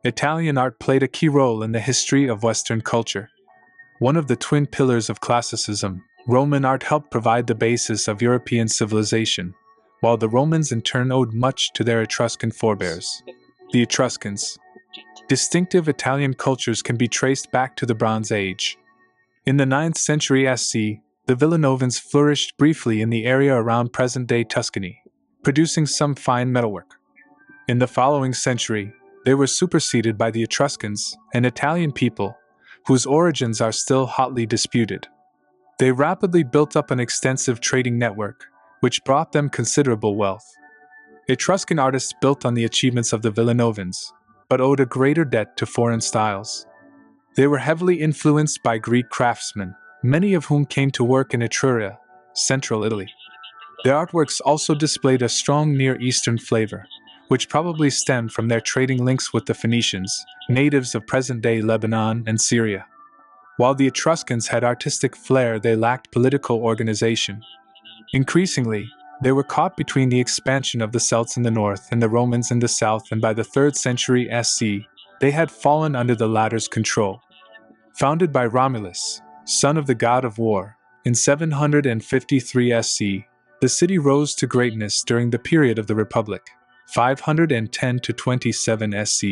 Italian art played a key role in the history of Western culture. One of the twin pillars of classicism, Roman art helped provide the basis of European civilization, while the Romans in turn owed much to their Etruscan forebears. The Etruscans. Distinctive Italian cultures can be traced back to the Bronze Age. In the 9th century SC, the Villanovans flourished briefly in the area around present-day Tuscany, producing some fine metalwork. In the following century, they were superseded by the Etruscans, an Italian people, whose origins are still hotly disputed. They rapidly built up an extensive trading network, which brought them considerable wealth. Etruscan artists built on the achievements of the Villanovans, but owed a greater debt to foreign styles. They were heavily influenced by Greek craftsmen, many of whom came to work in Etruria, central Italy. Their artworks also displayed a strong Near Eastern flavor, which probably stemmed from their trading links with the Phoenicians, natives of present-day Lebanon and Syria. While the Etruscans had artistic flair, they lacked political organization. Increasingly, they were caught between the expansion of the Celts in the north and the Romans in the south, and by the 3rd century SC, they had fallen under the latter's control. Founded by Romulus, son of the god of war, in 753 SC, the city rose to greatness during the period of the Republic, 510 to 27 SC.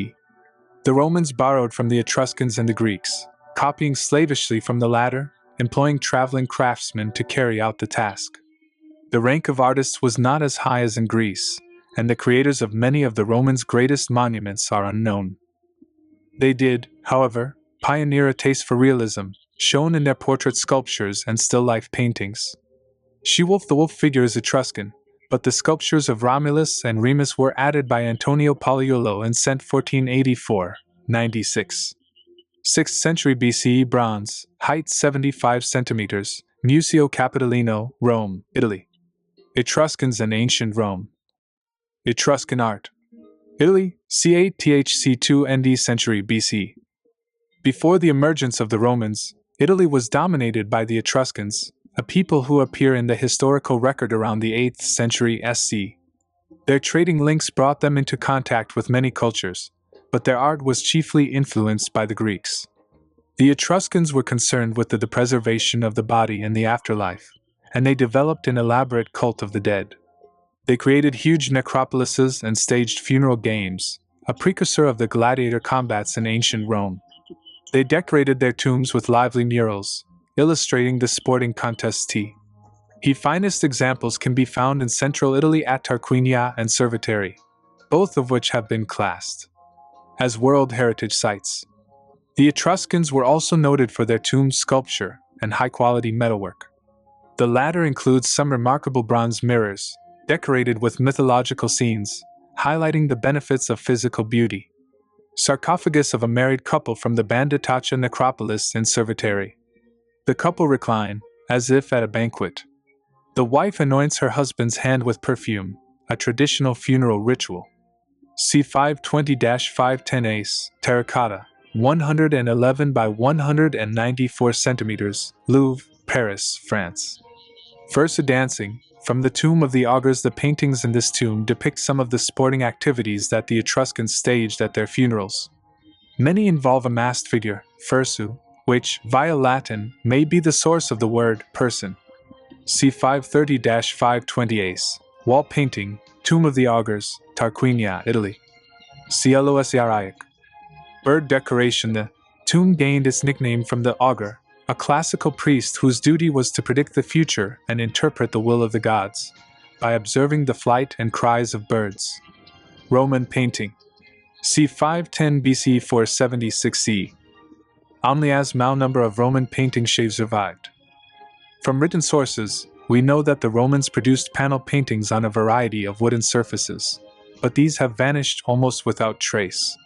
The Romans borrowed from the Etruscans and the Greeks, copying slavishly from the latter, employing traveling craftsmen to carry out the task. The rank of artists was not as high as in Greece, and the creators of many of the Romans' greatest monuments are unknown. They did, however, pioneer a taste for realism, shown in their portrait sculptures and still-life paintings. She-Wolf the wolf figure is Etruscan, but the sculptures of Romulus and Remus were added by Antonio Pagliuolo in Cent 1484-96. 6th century BCE bronze, height 75 centimeters, Museo Capitolino, Rome, Italy. Etruscans and Ancient Rome. Etruscan art. Italy, c. 2 ND century BC. Before the emergence of the Romans, Italy was dominated by the Etruscans, a people who appear in the historical record around the 8th century SC. Their trading links brought them into contact with many cultures, but their art was chiefly influenced by the Greeks. The Etruscans were concerned with the preservation of the body in the afterlife, and they developed an elaborate cult of the dead. They created huge necropolises and staged funeral games, a precursor of the gladiator combats in ancient Rome. They decorated their tombs with lively murals, illustrating the sporting contests. The finest examples can be found in central Italy at Tarquinia and Cerveteri, both of which have been classed as World Heritage Sites. The Etruscans were also noted for their tomb sculpture and high-quality metalwork. The latter includes some remarkable bronze mirrors, decorated with mythological scenes, highlighting the benefits of physical beauty. Sarcophagus of a married couple from the Banditaccia necropolis in Cerveteri. The couple recline, as if at a banquet. The wife anoints her husband's hand with perfume, a traditional funeral ritual. C520-510 Ace, terracotta, 111 by 194 centimeters, Louvre, Paris, France. Versa dancing. From the Tomb of the Augurs, the paintings in this tomb depict some of the sporting activities that the Etruscans staged at their funerals. Many involve a masked figure, fursu, which, via Latin, may be the source of the word person. C530-520 Ace. Wall painting, Tomb of the Augurs, Tarquinia, Italy. Clos Altaic. Bird decoration. The tomb gained its nickname from the augur, a classical priest whose duty was to predict the future and interpret the will of the gods, by observing the flight and cries of birds. Roman painting. C. 510 BC 476 C. Only as small number of Roman painting shapes survived. From written sources, we know that the Romans produced panel paintings on a variety of wooden surfaces, but these have vanished almost without trace.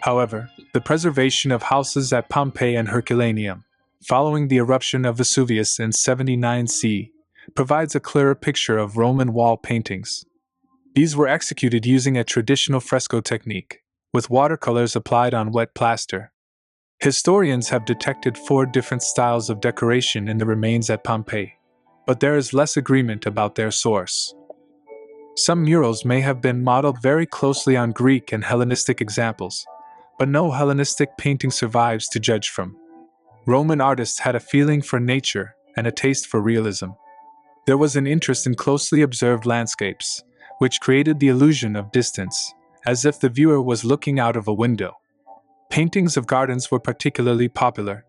However, the preservation of houses at Pompeii and Herculaneum, following the eruption of Vesuvius in 79 C, provides a clearer picture of Roman wall paintings. These were executed using a traditional fresco technique, with watercolors applied on wet plaster. Historians have detected 4 different styles of decoration in the remains at Pompeii, but there is less agreement about their source. Some murals may have been modeled very closely on Greek and Hellenistic examples, but no Hellenistic painting survives to judge from. Roman artists had a feeling for nature and a taste for realism. There was an interest in closely observed landscapes, which created the illusion of distance, as if the viewer was looking out of a window. Paintings of gardens were particularly popular.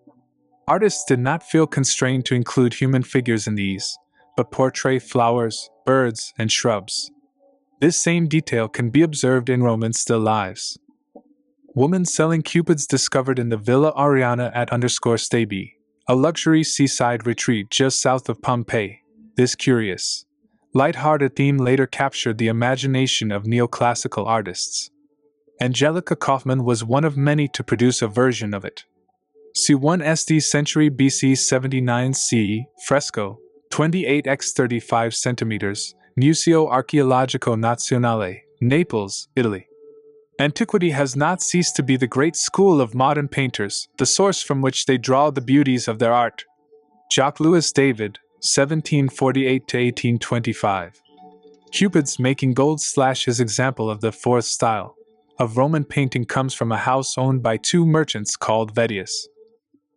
Artists did not feel constrained to include human figures in these, but portray flowers, birds, and shrubs. This same detail can be observed in Roman still lifes. Woman selling cupids discovered in the Villa Ariana at _Stabi, a luxury seaside retreat just south of Pompeii. This curious, light-hearted theme later captured the imagination of neoclassical artists. Angelica Kauffman was one of many to produce a version of it. C1 SD century BC 79 CE, fresco, 28 x 35 cm, Museo Archeologico Nazionale, Naples, Italy. Antiquity has not ceased to be the great school of modern painters, the source from which they draw the beauties of their art. Jacques-Louis David, 1748–1825. Cupid's making gold / his example of the fourth style of Roman painting comes from a house owned by two merchants called Vedius.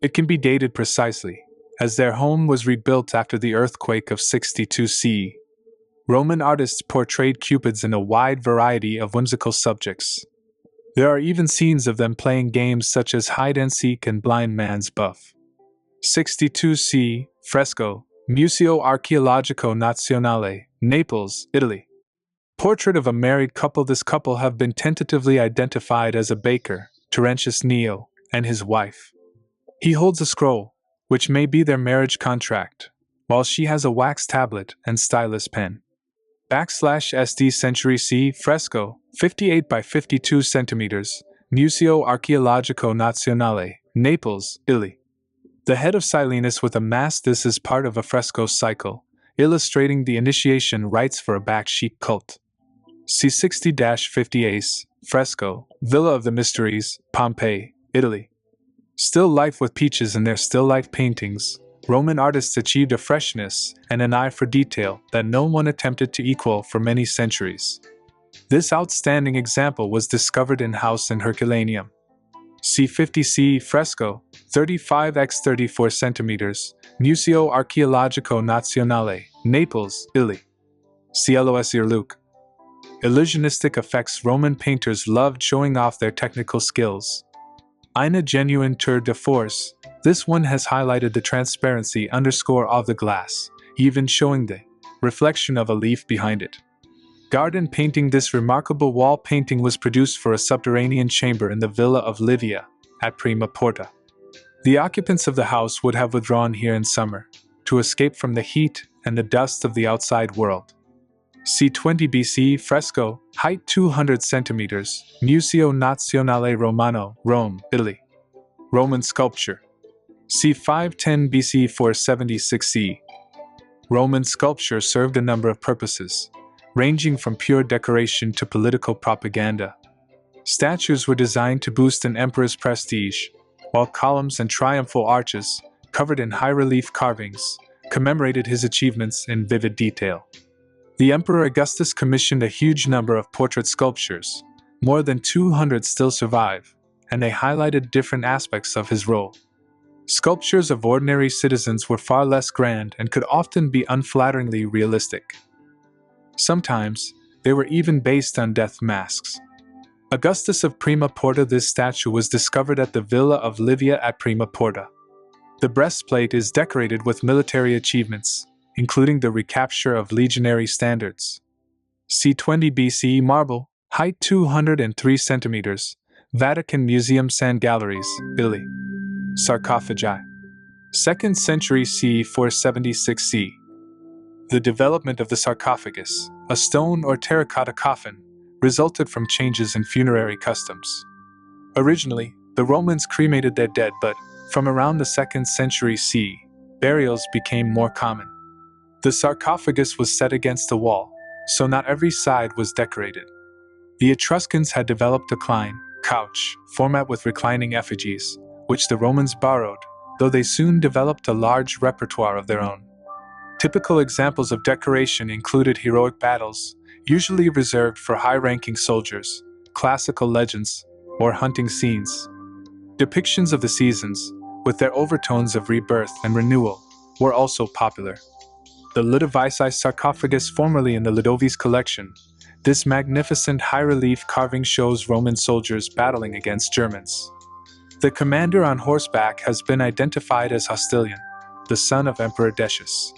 It can be dated precisely, as their home was rebuilt after the earthquake of 62 CE. Roman artists portrayed cupids in a wide variety of whimsical subjects. There are even scenes of them playing games such as hide-and-seek and blind man's buff. 62 CE, fresco, Museo Archeologico Nazionale, Naples, Italy. Portrait of a married couple. This couple have been tentatively identified as a baker, Terentius Neo, and his wife. He holds a scroll, which may be their marriage contract, while she has a wax tablet and stylus pen. /SD century C, fresco, 58 by 52 centimeters, Museo Archeologico Nazionale, Naples, Italy. The head of Silenus with a mask. This is part of a fresco cycle, illustrating the initiation rites for a backsheet cult. C60-50 fresco, Villa of the Mysteries, Pompeii, Italy. Still life with peaches in their still life paintings. Roman artists achieved a freshness and an eye for detail that no one attempted to equal for many centuries. This outstanding example was discovered in house in Herculaneum. C50 fresco, 35 x 34 centimeters, Museo Archeologico Nazionale, Naples, Italy. CLOS Luke. Illusionistic effects. Roman painters loved showing off their technical skills. Eine genuine tour de force. This one has highlighted the transparency of the glass, even showing the reflection of a leaf behind it. Garden painting. This remarkable wall painting was produced for a subterranean chamber in the Villa of Livia, at Prima Porta. The occupants of the house would have withdrawn here in summer, to escape from the heat and the dust of the outside world. C20 BC fresco, height 200 centimeters, Museo Nazionale Romano, Rome, Italy. Roman sculpture. C510 BC 476 CE. Roman sculpture served a number of purposes, ranging from pure decoration to political propaganda. Statues were designed to boost an emperor's prestige, while columns and triumphal arches, covered in high-relief carvings, commemorated his achievements in vivid detail. The Emperor Augustus commissioned a huge number of portrait sculptures. More than 200 still survive, and they highlighted different aspects of his role. Sculptures of ordinary citizens were far less grand and could often be unflatteringly realistic. Sometimes, they were even based on death masks. Augustus of Prima Porta. This statue was discovered at the Villa of Livia at Prima Porta. The breastplate is decorated with military achievements, including the recapture of legionary standards. C20 BC marble, height 203 centimeters, Vatican Museum San Galleries, Italy. Sarcophagi. 2nd century CE 476 CE. The development of the sarcophagus, a stone or terracotta coffin, resulted from changes in funerary customs. Originally, the Romans cremated their dead, but from around the 2nd century CE, burials became more common. The sarcophagus was set against a wall, so not every side was decorated. The Etruscans had developed a couch format with reclining effigies, which the Romans borrowed, though they soon developed a large repertoire of their own. Typical examples of decoration included heroic battles, usually reserved for high-ranking soldiers, classical legends, or hunting scenes. Depictions of the seasons, with their overtones of rebirth and renewal, were also popular. The Ludovisi sarcophagus, formerly in the Ludovice collection, this magnificent high-relief carving shows Roman soldiers battling against Germans. The commander on horseback has been identified as Hostilian, the son of Emperor Decius.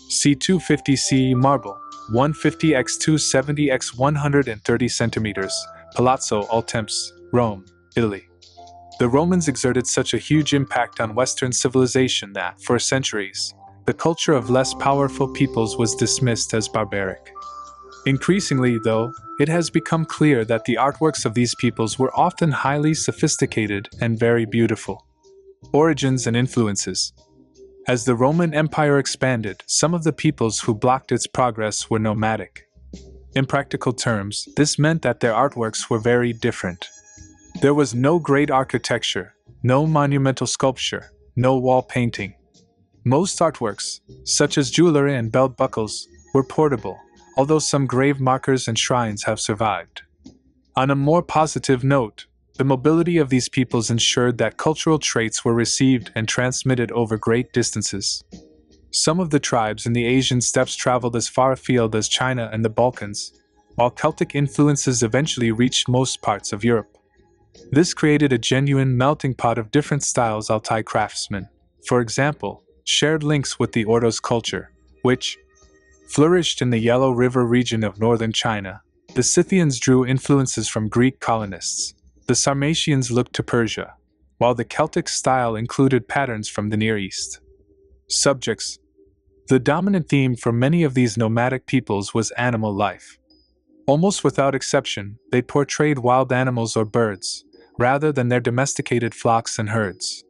C250 CE marble, 150 x 270 x 130 centimeters, Palazzo Altemps, Rome, Italy. The Romans exerted such a huge impact on Western civilization that, for centuries, the culture of less powerful peoples was dismissed as barbaric. Increasingly, though, it has become clear that the artworks of these peoples were often highly sophisticated and very beautiful. Origins and influences. As the Roman Empire expanded, some of the peoples who blocked its progress were nomadic. In practical terms, this meant that their artworks were very different. There was no great architecture, no monumental sculpture, no wall painting. Most artworks, such as jewelry and belt buckles, were portable, although some grave markers and shrines have survived. On a more positive note, the mobility of these peoples ensured that cultural traits were received and transmitted over great distances. Some of the tribes in the Asian steppes traveled as far afield as China and the Balkans, while Celtic influences eventually reached most parts of Europe. This created a genuine melting pot of different styles. Altai craftsmen, for example, shared links with the Ordos culture, which flourished in the Yellow River region of northern China. The Scythians drew influences from Greek colonists. The Sarmatians looked to Persia, while the Celtic style included patterns from the Near East. Subjects. The dominant theme for many of these nomadic peoples was animal life. Almost without exception, they portrayed wild animals or birds, rather than their domesticated flocks and herds.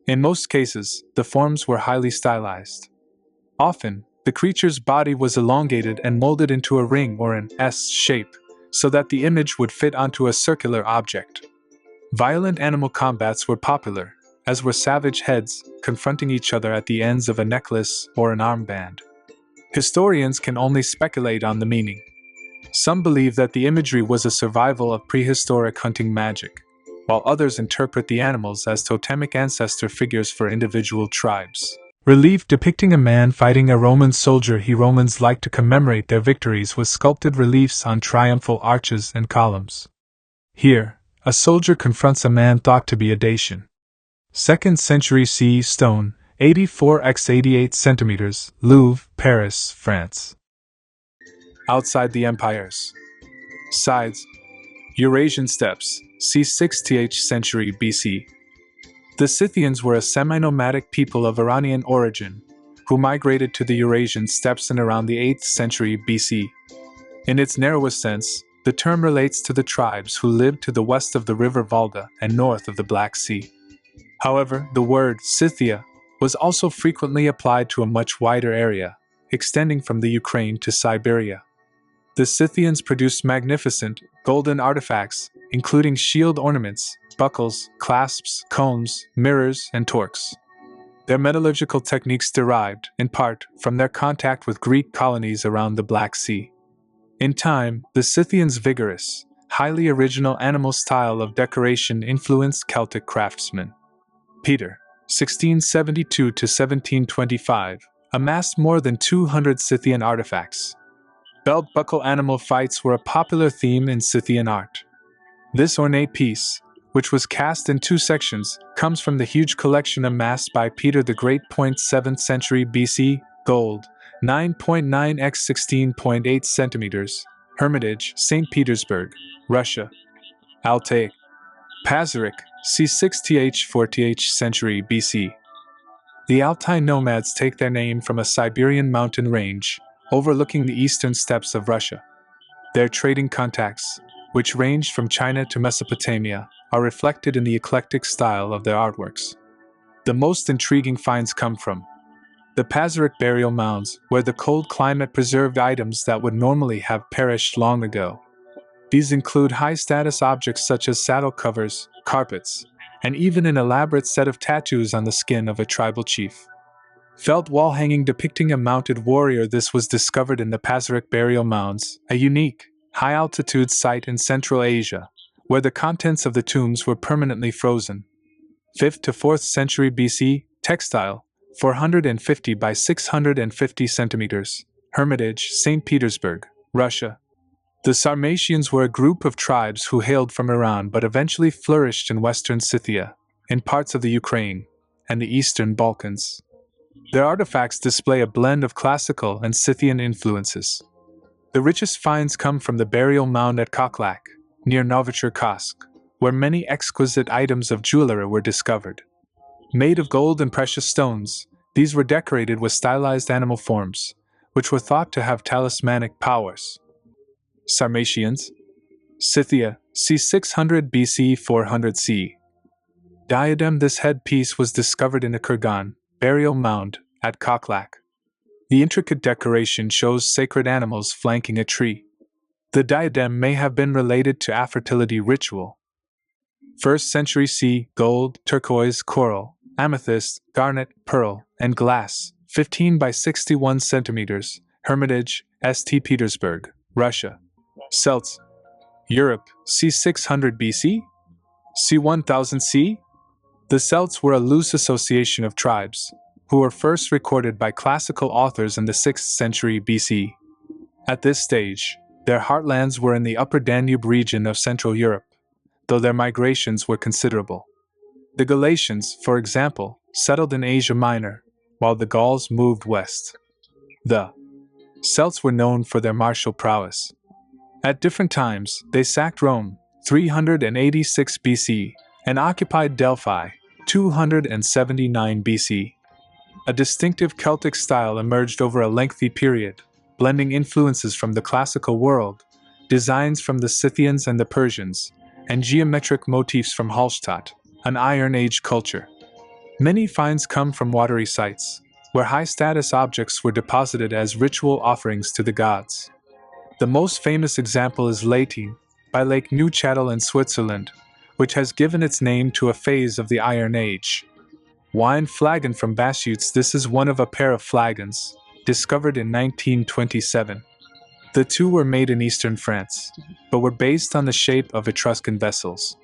In most cases, the forms were highly stylized. Often, the creature's body was elongated and molded into a ring or an S shape, so that the image would fit onto a circular object. Violent animal combats were popular, as were savage heads confronting each other at the ends of a necklace or an armband. Historians can only speculate on the meaning. Some believe that the imagery was a survival of prehistoric hunting magic, while others interpret the animals as totemic ancestor figures for individual tribes. Relief depicting a man fighting a Roman soldier. Romans liked to commemorate their victories with sculpted reliefs on triumphal arches and columns. Here, a soldier confronts a man thought to be a Dacian. 2nd century CE stone, 84 x 88 centimeters, Louvre, Paris, France. Outside the empires. Sides. Eurasian steppes, c. 6th century BC. The Scythians were a semi-nomadic people of Iranian origin, who migrated to the Eurasian steppes in around the 8th century BC. In its narrowest sense, the term relates to the tribes who lived to the west of the river Volga and north of the Black Sea. However, the word Scythia was also frequently applied to a much wider area, extending from the Ukraine to Siberia. The Scythians produced magnificent, golden artifacts, including shield ornaments, buckles, clasps, combs, mirrors, and torques. Their metallurgical techniques derived, in part, from their contact with Greek colonies around the Black Sea. In time, the Scythians' vigorous, highly original animal style of decoration influenced Celtic craftsmen. Peter, 1672 to 1725, amassed more than 200 Scythian artifacts. Belt-buckle animal fights were a popular theme in Scythian art. This ornate piece, which was cast in 2 sections, comes from the huge collection amassed by Peter the Great. 7th century BC, gold, 9.9 x 16.8 centimeters, Hermitage, St. Petersburg, Russia. Altaic. Pazyryk, c. 6th 4th century BC. The Altai nomads take their name from a Siberian mountain range, overlooking the eastern steppes of Russia. Their trading contacts, which ranged from China to Mesopotamia, are reflected in the eclectic style of their artworks. The most intriguing finds come from the Pazyryk burial mounds, where the cold climate preserved items that would normally have perished long ago. These include high-status objects such as saddle covers, carpets, and even an elaborate set of tattoos on the skin of a tribal chief. Felt wall hanging depicting a mounted warrior. This was discovered in the Pazyryk burial mounds, a unique, high-altitude site in Central Asia, where the contents of the tombs were permanently frozen. 5th to 4th century BC, textile, 450 by 650 centimeters, Hermitage, St. Petersburg, Russia. The Sarmatians were a group of tribes who hailed from Iran but eventually flourished in western Scythia, in parts of the Ukraine, and the eastern Balkans. Their artifacts display a blend of classical and Scythian influences. The richest finds come from the burial mound at Kokhlak, near Novicherkassk, where many exquisite items of jewelry were discovered. Made of gold and precious stones, these were decorated with stylized animal forms, which were thought to have talismanic powers. Sarmatians, Scythia, c. 600 BC 400 C. Diadem. This headpiece was discovered in a kurgan, burial mound, at Kokhlak. The intricate decoration shows sacred animals flanking a tree. The diadem may have been related to a fertility ritual. 1st century C. Gold, turquoise, coral, amethyst, garnet, pearl, and glass, 15 by 61 centimeters, Hermitage, St. Petersburg, Russia. Celts, Europe, c. 600 BC? c. 1000 C? The Celts were a loose association of tribes, who were first recorded by classical authors in the 6th century BC. At this stage, their heartlands were in the upper Danube region of Central Europe, though their migrations were considerable. The Galatians, for example, settled in Asia Minor, while the Gauls moved west. The Celts were known for their martial prowess. At different times, they sacked Rome, 386 BC, and occupied Delphi, 279 BC. A distinctive Celtic style emerged over a lengthy period, blending influences from the classical world, designs from the Scythians and the Persians, and geometric motifs from Hallstatt, an Iron Age culture. Many finds come from watery sites, where high-status objects were deposited as ritual offerings to the gods. The most famous example is Latine, by Lake Neuchâtel in Switzerland, which has given its name to a phase of the Iron Age. Wine flagon from Bassutes. This is one of a pair of flagons, discovered in 1927. The two were made in eastern France, but were based on the shape of Etruscan vessels.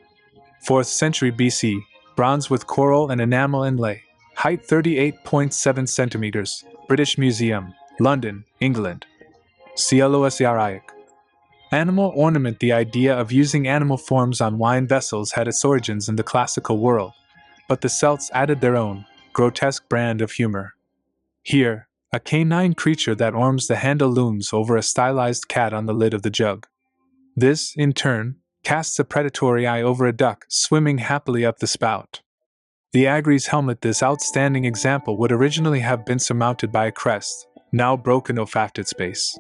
4th century BC, bronze with coral and enamel inlay, height 38.7 centimeters, British Museum, London, England. Celts. Animal ornament. The idea of using animal forms on wine vessels had its origins in the classical world, but the Celts added their own, grotesque brand of humor. Here, a canine creature that orms the handle looms over a stylized cat on the lid of the jug. This, in turn, casts a predatory eye over a duck swimming happily up the spout. The Agri's helmet. This outstanding example would originally have been surmounted by a crest, now broken off at its base.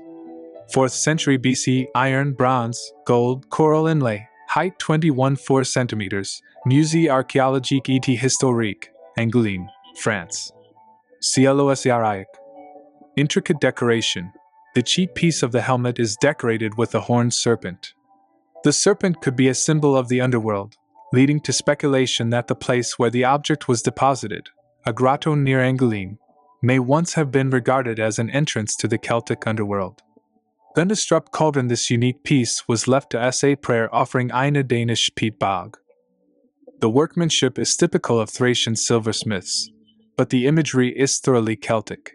4th century BC, iron, bronze, gold, coral inlay, height 21.4 centimeters, Musée archéologique et historique, Angoulême, France. Celts. Intricate decoration. The cheek piece of the helmet is decorated with a horned serpent. The serpent could be a symbol of the underworld, leading to speculation that the place where the object was deposited, a grotto near Angoulême, may once have been regarded as an entrance to the Celtic underworld. Gundestrup cauldron. This unique piece was left to SA prayer offering Ina Danish peat bog. The workmanship is typical of Thracian silversmiths, but the imagery is thoroughly Celtic.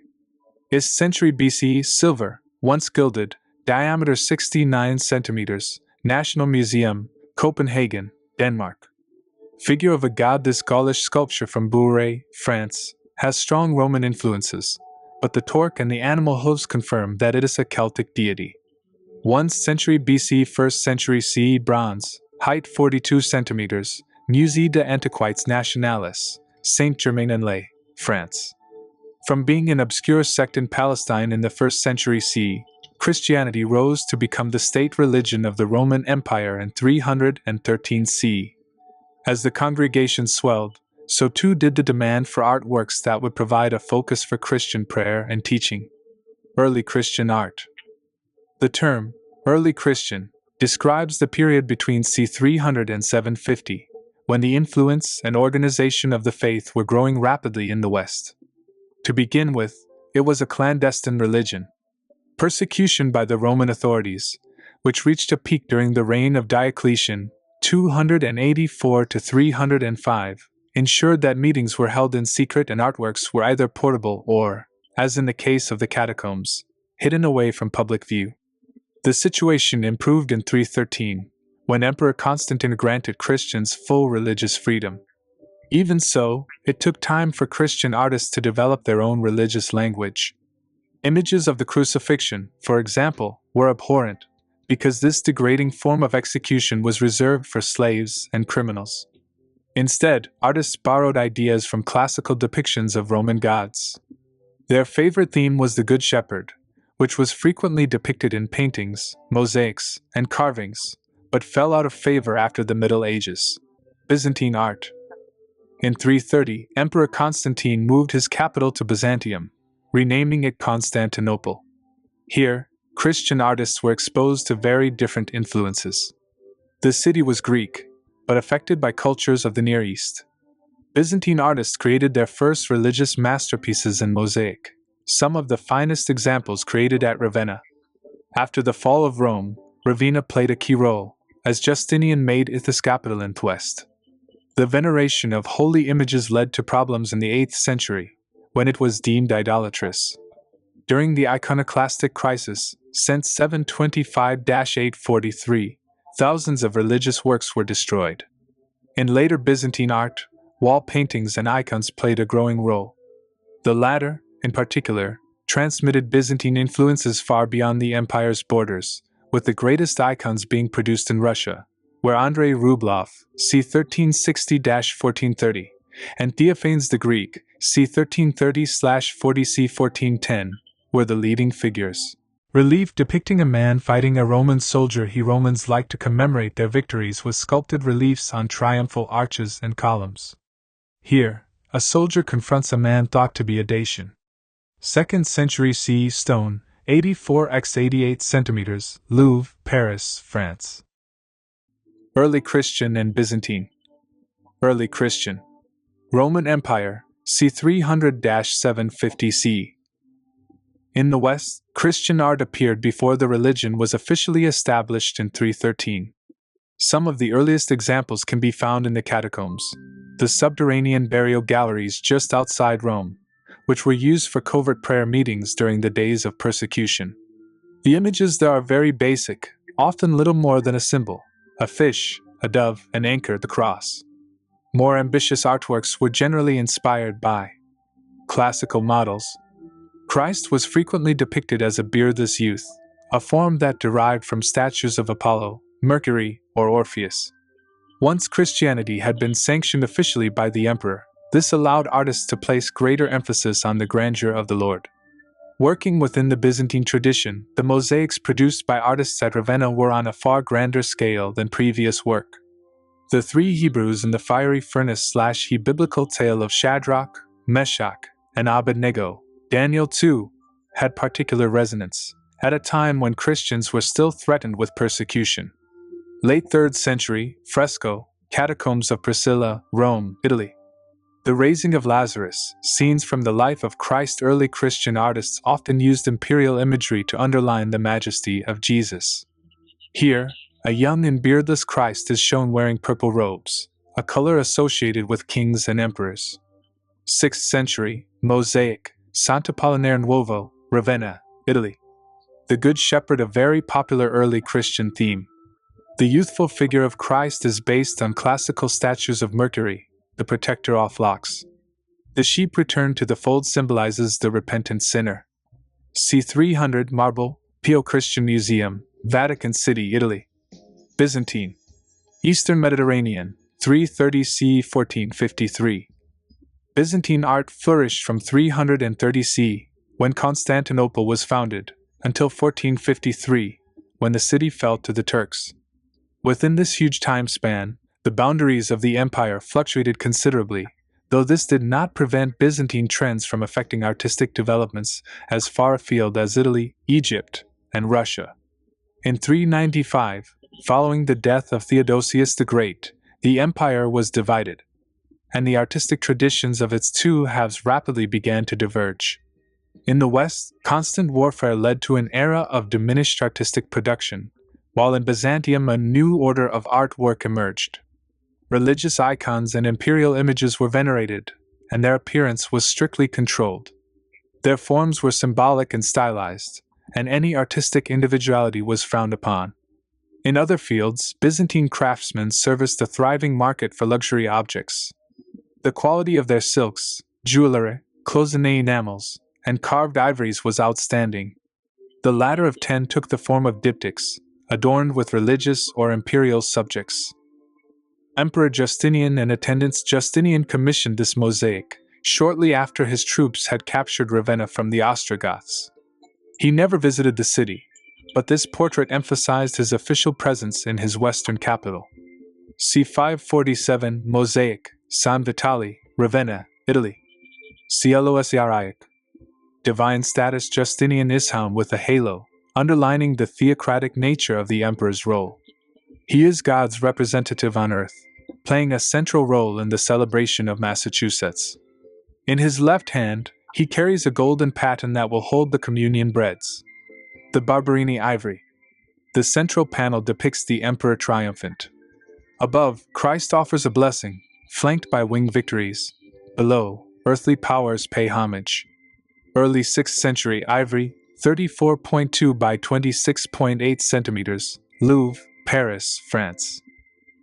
Is century BC, silver, once gilded, diameter 69 centimeters, National Museum, Copenhagen, Denmark. Figure of a god. This Gaulish sculpture from Bourret, France, has strong Roman influences, but the torque and the animal hooves confirm that it is a Celtic deity. 1st century BC, 1st century CE, bronze, height 42 centimeters, Musée des Antiquités Nationales, Saint-Germain-en-Laye, France. From being an obscure sect in Palestine in the 1st century CE, Christianity rose to become the state religion of the Roman Empire in 313 CE. As the congregation swelled, so too did the demand for artworks that would provide a focus for Christian prayer and teaching. Early Christian art. The term, early Christian, describes the period between c. 300 and 750, when the influence and organization of the faith were growing rapidly in the West. To begin with, it was a clandestine religion. Persecution by the Roman authorities, which reached a peak during the reign of Diocletian, 284 to 305, ensured that meetings were held in secret and artworks were either portable or, as in the case of the catacombs, hidden away from public view. The situation improved in 313, when Emperor Constantine granted Christians full religious freedom. Even so, it took time for Christian artists to develop their own religious language. Images of the crucifixion, for example, were abhorrent, because this degrading form of execution was reserved for slaves and criminals. Instead, artists borrowed ideas from classical depictions of Roman gods. Their favorite theme was the Good Shepherd, which was frequently depicted in paintings, mosaics, and carvings, but fell out of favor after the Middle Ages. Byzantine art. In 330, Emperor Constantine moved his capital to Byzantium, renaming it Constantinople. Here, Christian artists were exposed to very different influences. The city was Greek, but affected by cultures of the Near East. Byzantine artists created their first religious masterpieces in mosaic, some of the finest examples created at Ravenna. After the fall of Rome, Ravenna played a key role, as Justinian made it its capital in the west. The veneration of holy images led to problems in the 8th century, when it was deemed idolatrous. During the iconoclastic crisis, since 725-843, thousands of religious works were destroyed. In later Byzantine art, wall paintings and icons played a growing role. The latter, in particular, transmitted Byzantine influences far beyond the empire's borders, with the greatest icons being produced in Russia, where Andrei Rublev, c. 1360-1430, and Theophanes the Greek, c. 1330-40 c. 1410, were the leading figures. Relief depicting a man fighting a Roman soldier Romans liked to commemorate their victories with sculpted reliefs on triumphal arches and columns. Here, a soldier confronts a man thought to be a Dacian. 2nd century CE stone, 84 x 88 cm, Louvre, Paris, France. Early Christian and Byzantine. Early Christian. Roman Empire, c. 300-750 CE. In the West, Christian art appeared before the religion was officially established in 313. Some of the earliest examples can be found in the catacombs, the subterranean burial galleries just outside Rome, which were used for covert prayer meetings during the days of persecution. The images there are very basic, often little more than a symbol: a fish, a dove, an anchor, the cross. More ambitious artworks were generally inspired by classical models. Christ was frequently depicted as a beardless youth, a form that derived from statues of Apollo, Mercury, or Orpheus. Once Christianity had been sanctioned officially by the emperor, this allowed artists to place greater emphasis on the grandeur of the Lord. Working within the Byzantine tradition, the mosaics produced by artists at Ravenna were on a far grander scale than previous work. The three Hebrews in the fiery furnace/he biblical tale of Shadrach, Meshach, and Abednego, Daniel 2, had particular resonance, at a time when Christians were still threatened with persecution. Late 3rd century, fresco, Catacombs of Priscilla, Rome, Italy. The raising of Lazarus, scenes from the life of Christ. Early Christian artists often used imperial imagery to underline the majesty of Jesus. Here, a young and beardless Christ is shown wearing purple robes, a color associated with kings and emperors. 6th century, mosaic, Sant'Apollinare Nuovo, Ravenna, Italy. The Good Shepherd, a very popular early Christian theme. The youthful figure of Christ is based on classical statues of Mercury, the protector of flocks. The sheep returned to the fold symbolizes the repentant sinner. c. 300 marble, Pio Christian Museum, Vatican City, Italy. Byzantine. Eastern Mediterranean, 330 c. 1453. Byzantine art flourished from 330 CE, when Constantinople was founded, until 1453, when the city fell to the Turks. Within this huge time span, the boundaries of the empire fluctuated considerably, though this did not prevent Byzantine trends from affecting artistic developments as far afield as Italy, Egypt, and Russia. In 395, following the death of Theodosius the Great, the empire was divided, and the artistic traditions of its two halves rapidly began to diverge. In the West, constant warfare led to an era of diminished artistic production, while in Byzantium a new order of artwork emerged. Religious icons and imperial images were venerated, and their appearance was strictly controlled. Their forms were symbolic and stylized, and any artistic individuality was frowned upon. In other fields, Byzantine craftsmen serviced a thriving market for luxury objects. The quality of their silks, jewelry, cloisonné enamels, and carved ivories was outstanding. The latter of 10 took the form of diptychs, adorned with religious or imperial subjects. Emperor Justinian and attendants Justinian commissioned this mosaic, shortly after his troops had captured Ravenna from the Ostrogoths. He never visited the city, but this portrait emphasized his official presence in his western capital. C. 547 Mosaic, San Vitale, Ravenna, Italy. Celts. Divine status Justinian Isham with a halo, underlining the theocratic nature of the emperor's role. He is God's representative on earth, playing a central role in the celebration of Massachusetts. In his left hand, he carries a golden paten that will hold the communion breads. The Barberini ivory. The central panel depicts the emperor triumphant. Above, Christ offers a blessing, flanked by winged victories. Below, earthly powers pay homage. Early 6th century ivory, 34.2 by 26.8 centimeters, Louvre, Paris, France.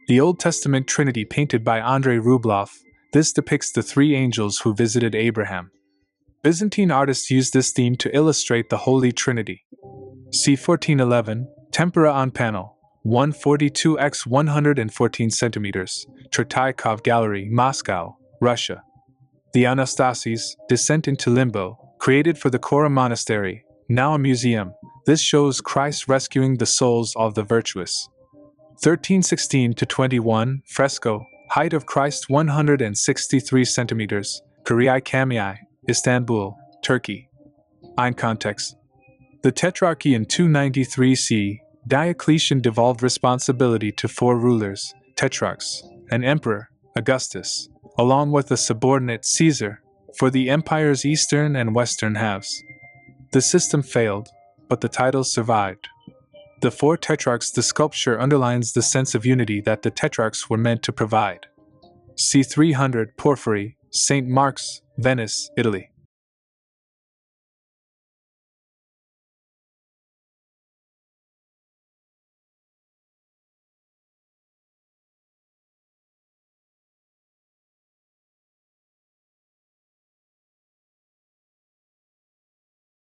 The Old Testament Trinity painted by Andrei Rublev, this depicts the three angels who visited Abraham. Byzantine artists used this theme to illustrate the Holy Trinity. C. 1411, tempera on panel, 142 x 114 centimeters, Tretaikov Gallery, Moscow, Russia. The Anastasis, Descent into Limbo, created for the Kora Monastery, now a museum. This shows Christ rescuing the souls of the virtuous. 1316-21, fresco, height of Christ 163 centimeters, Kuryai Kamiai, Istanbul, Turkey. In context. The Tetrarchy in 293 CE, Diocletian devolved responsibility to four rulers, tetrarchs, an emperor, Augustus, along with a subordinate, Caesar, for the empire's eastern and western halves. The system failed, but the titles survived. The four tetrarchs. The sculpture underlines the sense of unity that the tetrarchs were meant to provide. C. 300 Porphyry, St. Mark's, Venice, Italy.